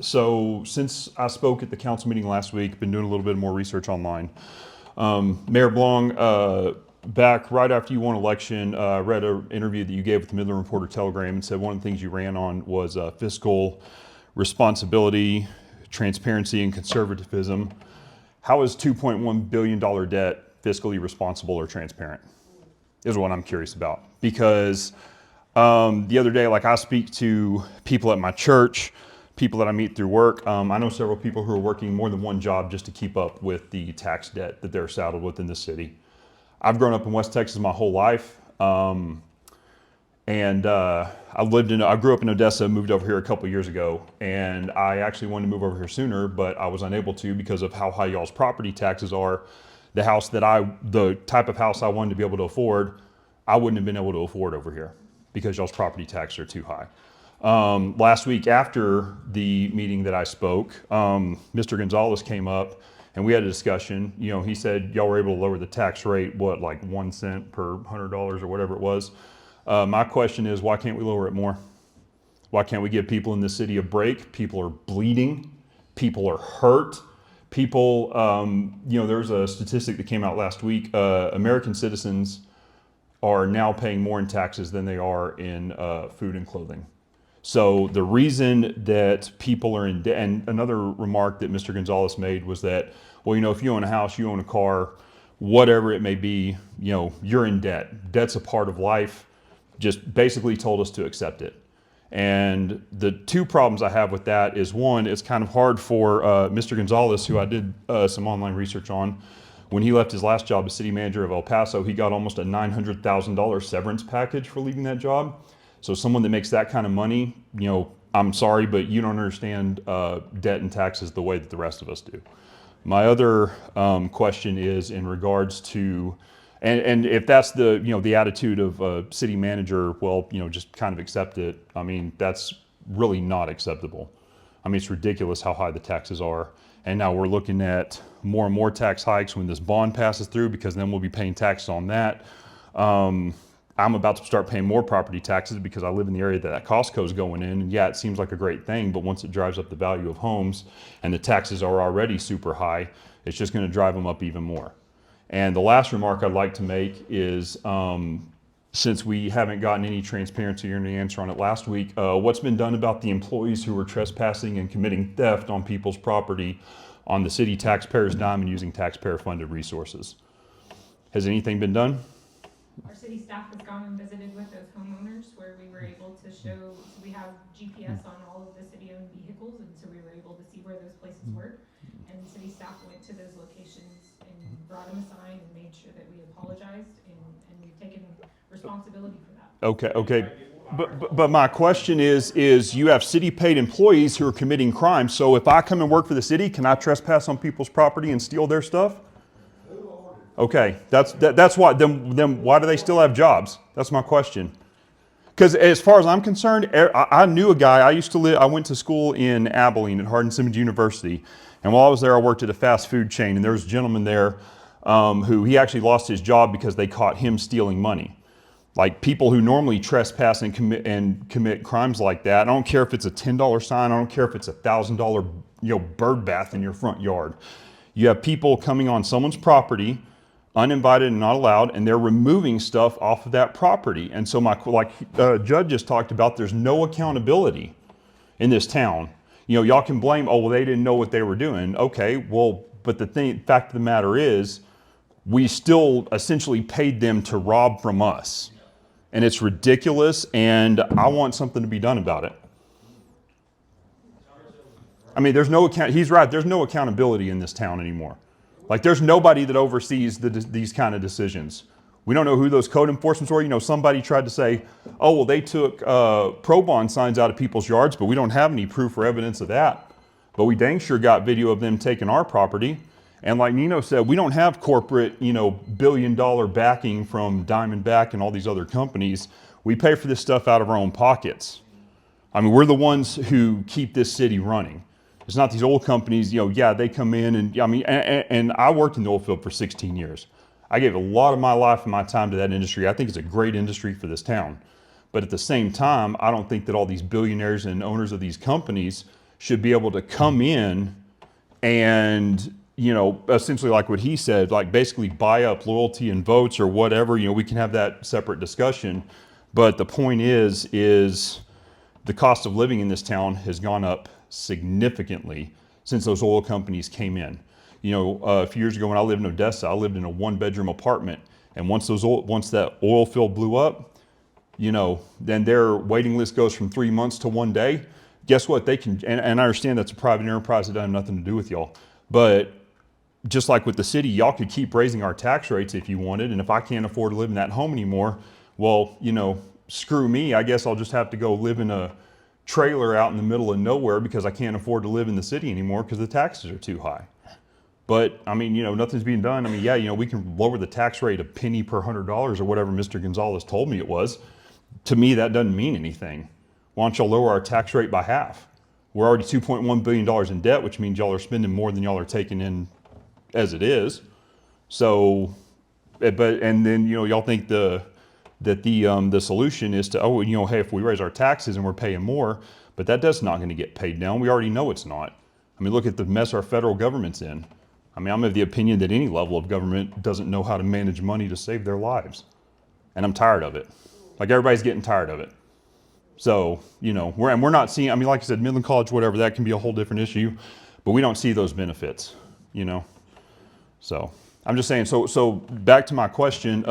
So since I spoke at the council meeting last week, been doing a little bit more research online. Mayor Blong, back right after you won election, read an interview that you gave with the Midland Reporter Telegram and said one of the things you ran on was fiscal responsibility, transparency, and conservatism. How is $2.1 billion debt fiscally responsible or transparent? Is what I'm curious about. Because the other day, like I speak to people at my church, people that I meet through work. I know several people who are working more than one job just to keep up with the tax debt that they're saddled with in this city. I've grown up in West Texas my whole life. I grew up in Odessa, moved over here a couple years ago, and I actually wanted to move over here sooner, but I was unable to because of how high y'all's property taxes are. The type of house I wanted to be able to afford, I wouldn't have been able to afford over here because y'all's property taxes are too high. Last week after the meeting that I spoke, Mr. Gonzales came up and we had a discussion. You know, he said y'all were able to lower the tax rate, like 1 cent per $100 or whatever it was. My question is, why can't we lower it more? Why can't we give people in this city a break? People are bleeding. People are hurt. People, there's a statistic that came out last week. American citizens are now paying more in taxes than they are in food and clothing. So the reason that people are in debt, and another remark that Mr. Gonzales made was that, well, if you own a house, you own a car, whatever it may be, you're in debt. Debt's a part of life. Just basically told us to accept it. And the two problems I have with that is, one, it's kind of hard for Mr. Gonzales, who I did some online research on. When he left his last job as city manager of El Paso, he got almost a $900,000 severance package for leaving that job. So someone that makes that kind of money, I'm sorry, but you don't understand debt and taxes the way that the rest of us do. My other question is in regards to, and if that's the attitude of a city manager, well, just kind of accept it. I mean, that's really not acceptable. I mean, it's ridiculous how high the taxes are. And now we're looking at more and more tax hikes when this bond passes through, because then we'll be paying taxes on that. I'm about to start paying more property taxes because I live in the area that Costco is going in. And yeah, it seems like a great thing, but once it drives up the value of homes and the taxes are already super high, it's just going to drive them up even more. And the last remark I'd like to make is, since we haven't gotten any transparency or any answer on it last week, what's been done about the employees who were trespassing and committing theft on people's property on the city taxpayers' dime and using taxpayer-funded resources? Has anything been done? Our city staff has gone and visited with those homeowners where we were able to show, so we have GPS on all of the city-owned vehicles, and so we were able to see where those places were. And city staff went to those locations and brought them a sign and made sure that we apologized, and we've taken responsibility for that. Okay. But my question is you have city-paid employees who are committing crimes. So if I come and work for the city, can I trespass on people's property and steal their stuff? Okay, that's why. Then why do they still have jobs? That's my question. Because as far as I'm concerned, I knew a guy. I went to school in Abilene at Hardin-Simmons University, and while I was there, I worked at a fast food chain, and there was a gentleman there who he actually lost his job because they caught him stealing money. Like people who normally trespass and commit crimes like that. I don't care if it's a $10 sign. I don't care if it's a $1,000 bird bath in your front yard. You have people coming on someone's property, uninvited and not allowed, and they're removing stuff off of that property. And so Judd just talked about, there's no accountability in this town. Y'all can blame, oh, well, they didn't know what they were doing. Okay, well, but the fact of the matter is, we still essentially paid them to rob from us. And it's ridiculous, and I want something to be done about it. I mean, he's right, there's no accountability in this town anymore. Like, there's nobody that oversees these kind of decisions. We don't know who those code enforcements were. Somebody tried to say, oh, well, they took pro-bond signs out of people's yards, but we don't have any proof or evidence of that. But we dang sure got video of them taking our property. And like Nino said, we don't have corporate, billion-dollar backing from Diamondback and all these other companies. We pay for this stuff out of our own pockets. I mean, we're the ones who keep this city running. It's not these old companies, they come in and I worked in the oil field for 16 years. I gave a lot of my life and my time to that industry. I think it's a great industry for this town. But at the same time, I don't think that all these billionaires and owners of these companies should be able to come in and, you know, essentially like what he said, like basically buy up loyalty and votes or whatever. You know, we can have that separate discussion. But the point is the cost of living in this town has gone up significantly since those oil companies came in. You know, a few years ago when I lived in Odessa, I lived in a 1-bedroom apartment. And once that oil field blew up, you know, then their waiting list goes from 3 months to 1 day. Guess what? They can, and I understand that's a private enterprise that doesn't have nothing to do with y'all. But just like with the city, y'all could keep raising our tax rates if you wanted. And if I can't afford to live in that home anymore, well, you know, screw me. I guess I'll just have to go live in a trailer out in the middle of nowhere because I can't afford to live in the city anymore because the taxes are too high. But I mean, you know, nothing's being done. I mean, yeah, you know, we can lower the tax rate a penny per $100 or whatever Mr. Gonzales told me it was. To me, that doesn't mean anything. Why don't y'all lower our tax rate by half? We're already $2.1 billion in debt, which means y'all are spending more than y'all are taking in as it is. So, and then, you know, y'all think that the solution is to, oh, you know, hey, if we raise our taxes and we're paying more, but that's not going to get paid down. We already know it's not. I mean, look at the mess our federal government's in. I mean, I'm of the opinion that any level of government doesn't know how to manage money to save their lives. And I'm tired of it. Like, everybody's getting tired of it. So, you know, we're not seeing, I mean, like I said, Midland College, whatever, that can be a whole different issue, but we don't see those benefits, you know? So I'm just saying, so back to my question,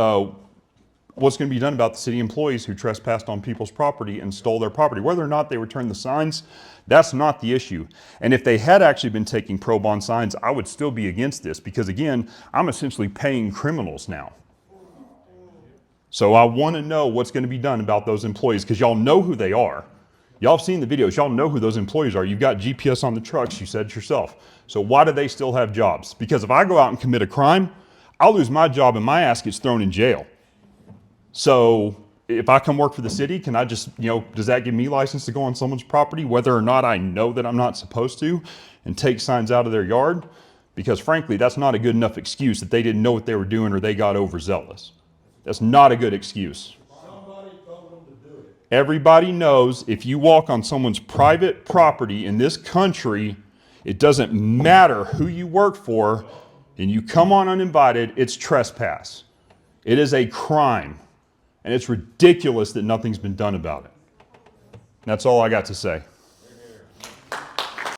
what's going to be done about the city employees who trespassed on people's property and stole their property? Whether or not they returned the signs, that's not the issue. And if they had actually been taking probe on signs, I would still be against this because, again, I'm essentially paying criminals now. So I want to know what's going to be done about those employees because y'all know who they are. Y'all have seen the videos. Y'all know who those employees are. You've got GPS on the trucks. You said it yourself. So why do they still have jobs? Because if I go out and commit a crime, I'll lose my job and my ass gets thrown in jail. So if I come work for the city, can I just, you know, does that give me license to go on someone's property, whether or not I know that I'm not supposed to, and take signs out of their yard? Because frankly, that's not a good enough excuse that they didn't know what they were doing or they got overzealous. That's not a good excuse. Somebody told them to do it. Everybody knows if you walk on someone's private property in this country, it doesn't matter who you work for, and you come on uninvited, it's trespass. It is a crime. And it's ridiculous that nothing's been done about it. That's all I got to say.